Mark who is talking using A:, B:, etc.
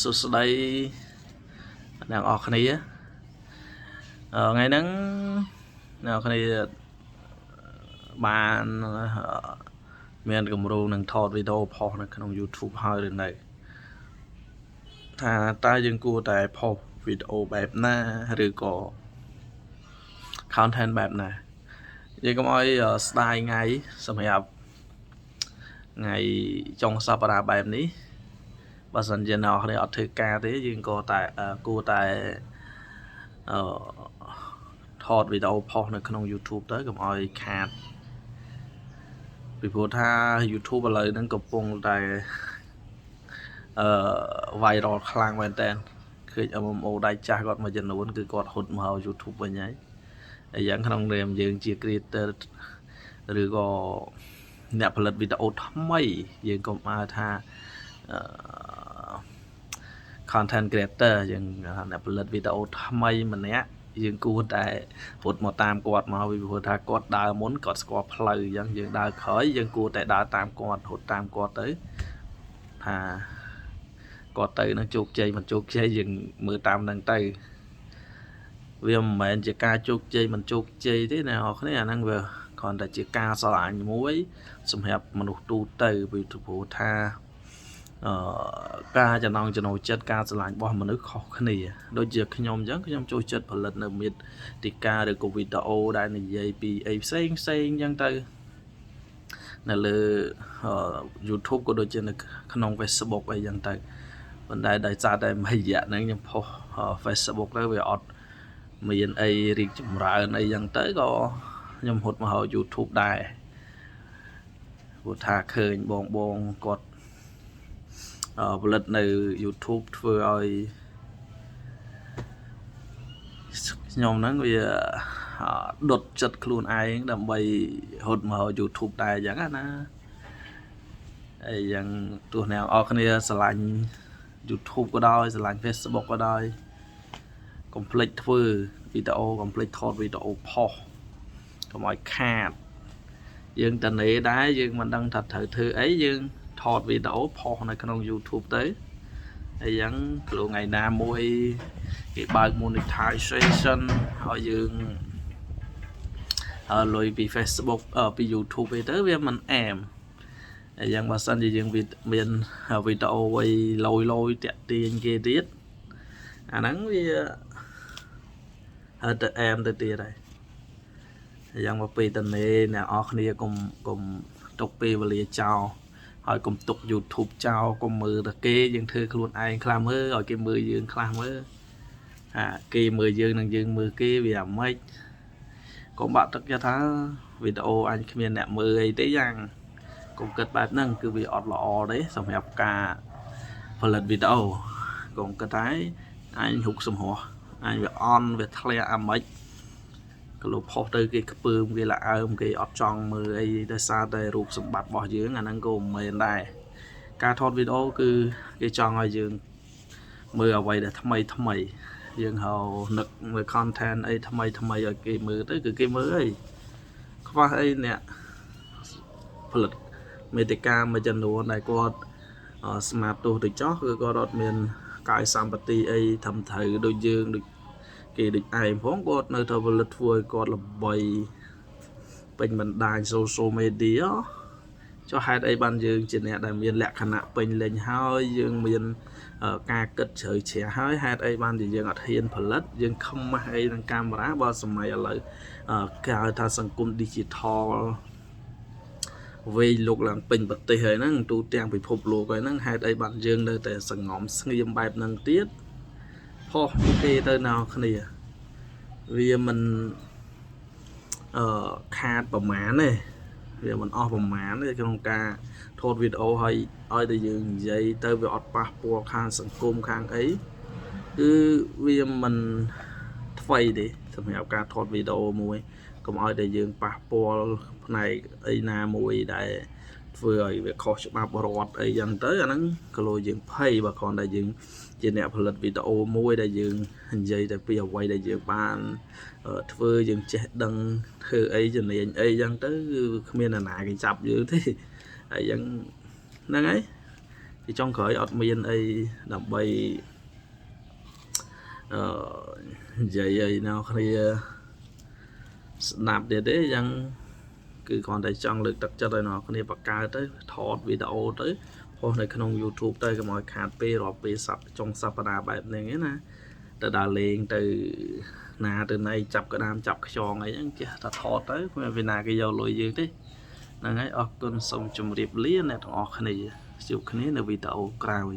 A: សួស្តីអ្នកអរគ្នាថ្ងៃហ្នឹងអ្នកគ្នាបានមានគម្រោងនឹងថតវីដេអូផុសនៅក្នុង YouTube ហើយឬនៅថាតើយើងគួរតែផុសវីដេអូបែបណាឬក៏ content បែបណាយើងកុំឲ្យស្ដាយថ្ងៃសម្រាប់ថ្ងៃចុងសប្តាហ៍បែបនេះបើសិនជាអ្នកគ្នាអត់ធ្វើការទេយើងក៏តែគួរតែថតវីដេអូផុសនៅក្នុង YouTube ទៅកុំឲ្យខាតពីព្រោះថា YouTube ឥឡូវហ្នឹងកំពុងតែviral ខ្លាំងមែនតើឃើញ MMO ដៃចាស់គាត់មួយចំនួនគឺគាត់ហត់មក YouTube វិញហើយយ៉ាងក្នុងនាមយើងជា creator ឬក៏អ្នកផលិតវីដេអូថ្មីយើងកុំឲ្យថា content creator យើងអ្នកផលិតវីដេអូថ្មីម្នាក់យើងគួរតែរត់មកតាមគាត់មកពីព្រោះថាគាត់ដើរមុនគាត់ស្គាល់ផ្លូវអញ្ចឹងយើងដើរក្រោយយើងគួរតែដើរតាមគាត់រត់តាមគាត់ទៅថាគាត់ទៅនឹងជោគជ័យមិនជោគជ័យយើងមើលតាមនឹងទៅវាមិនមែនជាការជោគជ័យមិនជោគជ័យទេអ្នកនរគ្នាអាហ្នឹងវាគ្រាន់តែជាការស្រឡាញ់មួយសម្រាប់មនុស្សទូទៅពីព្រោះថាការចំណងចំណូលចិត្តការស្រឡាញ់របស់មនុស្សខុសគ្នាដូចជាខ្ញុំអញ្ចឹងខ្ញុំចូលចិត្តផលិតនៅមាតិកាឬក៏វីដេអូដែលនិយាយពីអីផ្សេងអញ្ចឹងទៅនៅលើ YouTube ក៏ដូចជានៅក្នុង Facebook អីចឹងទៅប៉ុន្តែដោយសារតែមួយរយៈហ្នឹងខ្ញុំផុស Facebook ទៅវាអត់មានអីរីកចម្រើនអីចឹងទៅក៏ខ្ញុំហត់មក YouTube ដែរព្រោះថាឃើញបងគាត់ផលិតនៅ YouTube ធ្វើឲ្យខ្ញុំហ្នឹងវាដុតចិត្តខ្លួនឯងដើម្បីរត់មក YouTube ដែរអញ្ចឹងណាហើយយ៉ាងទោះអ្នកអរគ្នាស្រឡាញ់ YouTube ក៏ដោយស្រឡាញ់ Facebook ក៏ដោយកុំភ្លេចធ្វើវីដេអូកុំភ្លេចថតវីដេអូផុសកុំឲ្យខាតយើងតនេដែរយើងមិនដឹងថាត្រូវធ្វើអីយើងថតវីដេអូផុសនៅក្នុង YouTube ទៅហើយយ៉ាងគ្រូថ្ងៃណាមួយគេបើក monetization ឲ្យយើងលុយពី Facebook ពី YouTube ឯទៅវាមិនអែមហើយយ៉ាងបើសិនជាយើងមានវីដេអូអីលយតាក់ទាញគេទៀតអាហ្នឹងវាទៅអែមទៅទៀតហើយយ៉ាងមកពេលតនេអ្នកអរគ្នាកុំទុកពេលវេលាចោលហើយកុំទុក YouTube ចោលកុំមើលតែគេយើងធ្វើខ្លួនឯងខ្លះមើលឲ្យគេមើលយើងខ្លះមើលគេមើលយើងនិងយើងមើលគេវាអាម៉េចកុំបាក់ទឹកចិត្តថាវីដេអូអញគ្មានអ្នកមើលអីទេយ៉ាងកុំគិតបែបហ្នឹងគឺវាអត់ល្អទេសម្រាប់ការផលិតវីដេអូកុំគិតថាអញហុកសំរោះអញវាអន់វាធ្លាក់អាម៉េចក៏លោកផុសទៅគេខ្ពើមគេละអើមគេអត់ចង់មើលអីដោយសារតែរូបសម្បត្តិរបស់យើងអាហ្នឹងក៏មិនមែនដែរការថតវីដេអូគឺគេចង់ឲ្យយើងមើលអ្វីដែលថ្មីយើងហៅនឹកមើល content អីថ្មីឲ្យគេមើលទៅគឺគេមើលអីខ្វះអីអ្នកផលិតមេតិកាមួយចំនួនដែលគាត់ស្មាតទោះទៅចោះគឺគាត់អត់មានកាយសម្បត្តិអីត្រឹមត្រូវដូចយើងដូចគេដូចឯងផងគាត់នៅតែផលិតធ្វើឲ្យគាត់ល្បីពេញបណ្ដាញ social media ចុះហេតុអីបានយើងជាអ្នកដែលមានលក្ខណៈពេញលេញហើយយើងមានការគិតជ្រៅជ្រះហើយហេតុអីបានជាយើងអត់ហ៊ានផលិតយើងខំម៉ាស់អីនឹងកាមេរ៉ាបើសម័យឥឡូវគេហៅថាសង្គម digital វេលោកឡើងពេញប្រទេសហើយហ្នឹងទូទាំងពិភពលោកហើយហ្នឹងហេតុអីបានយើងនៅតែសង្ងំស្ងៀមបែបហ្នឹងទៀតផុសគេទៅណោគ្នាវាមិនខាតប្រមាណទេវាមិនអស់ប្រមាណទេក្នុងការថតវីដេអូឲ្យតែយើងនិយាយទៅវាអត់ប៉ះពាល់ខាងសង្គមខាងអីគឺវាមិនថ្មីទេសម្រាប់ការថតវីដេអូមួយកុំឲ្យតែយើងប៉ះពាល់ផ្នែកអីណាមួយដែលធ្វើឲ្យវាខុសច្បាប់រដ្ឋអីចឹងទៅអាហ្នឹងក៏លោយើងភ័យបើគ្រាន់តែយើងជាអ្នកផលិតវីដេអូមួយដែលយើងនិយាយតែពីអ្វីដែលយើងបានធ្វើយើងចេះដឹងធ្វើអីជំនាញអីចឹងទៅគឺគ្មានអ្នកណាគេចាប់យើងទេហើយចឹងហ្នឹងហើយ thì trong khởi ọt miên ấy là bay vậy vậy nào khi nạp để đấy rằng cứ còn tại trong lực đặc chất rồi nó khi bạc ca tới thọt video tới hôm nay không YouTube tới cái mọi khát p rồi p sập trong sập đà bài này nè từ đà liền từ nà từ nay chập cái đam chập cái tròn ấy chứ kia thật thọt tới vì nào cái dầu lùi dữ thế là ngay ở con sông chùm riệp lý này thọ cái này chụp cái này là video cào